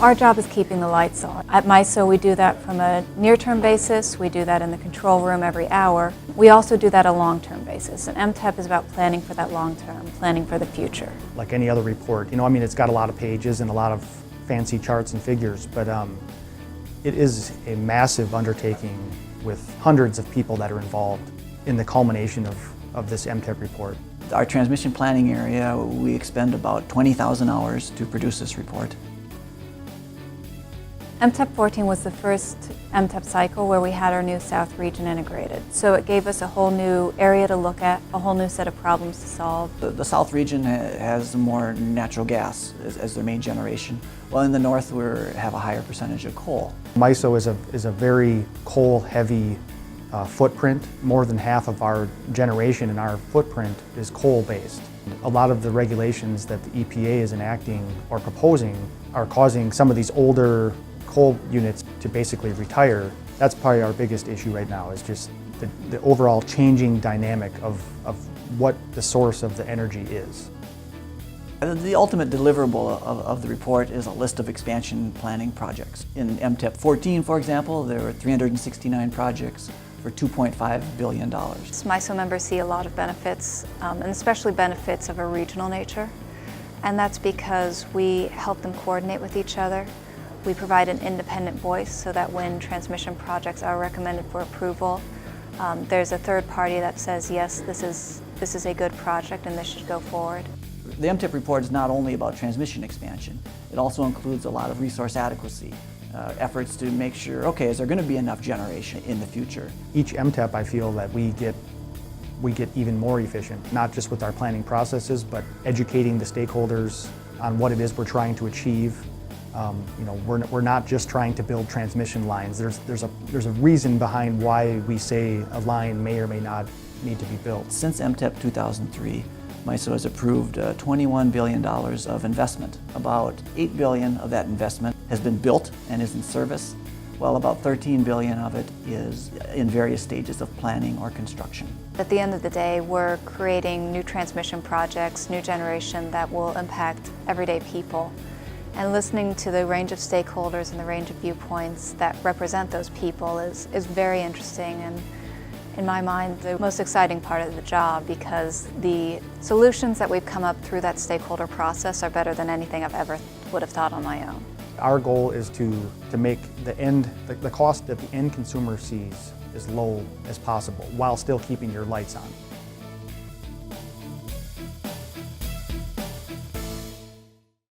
Our job is keeping the lights on. At MISO, we do that from a near-term basis. We do that in the control room every hour. We also do that on a long-term basis. And MTEP is about planning for that long-term, planning for the future. Like any other report, it's got a lot of pages and a lot of fancy charts and figures, but it is a massive undertaking with hundreds of people that are involved in the culmination of this MTEP report. Our transmission planning area, we expend about 20,000 hours to produce this report. MTEP 14 was the first MTEP cycle where we had our new South region integrated. So it gave us a whole new area to look at, a whole new set of problems to solve. The South region has more natural gas as their main generation, while in the North we have a higher percentage of coal. MISO is a very coal-heavy footprint. More than half of our generation in our footprint is coal-based. A lot of the regulations that the EPA is enacting or proposing are causing some of these older coal units to basically retire. That's probably our biggest issue right now, is just the overall changing dynamic of what the source of the energy is. The ultimate deliverable of the report is a list of expansion planning projects. In MTEP 14, for example, there were 369 projects for $2.5 billion. MISO members see a lot of benefits, and especially benefits of a regional nature. And that's because we help them coordinate with each other. We provide an independent voice so that when transmission projects are recommended for approval, there's a third party that says, yes, this is a good project and this should go forward. The MTEP report is not only about transmission expansion, it also includes a lot of resource adequacy, efforts to make sure, okay, is there going to be enough generation in the future? Each MTEP, I feel that we get even more efficient, not just with our planning processes, but educating the stakeholders on what it is we're trying to achieve. We're not just trying to build transmission lines. There's a reason behind why we say a line may or may not need to be built. Since MTEP 2003, MISO has approved $21 billion of investment. About $8 billion of that investment has been built and is in service, while about $13 billion of it is in various stages of planning or construction. At the end of the day, we're creating new transmission projects, new generation that will impact everyday people. And listening to the range of stakeholders and the range of viewpoints that represent those people is very interesting, and in my mind, the most exciting part of the job, because the solutions that we've come up through that stakeholder process are better than anything I've ever would have thought on my own. Our goal is to make the cost that the end consumer sees as low as possible while still keeping your lights on.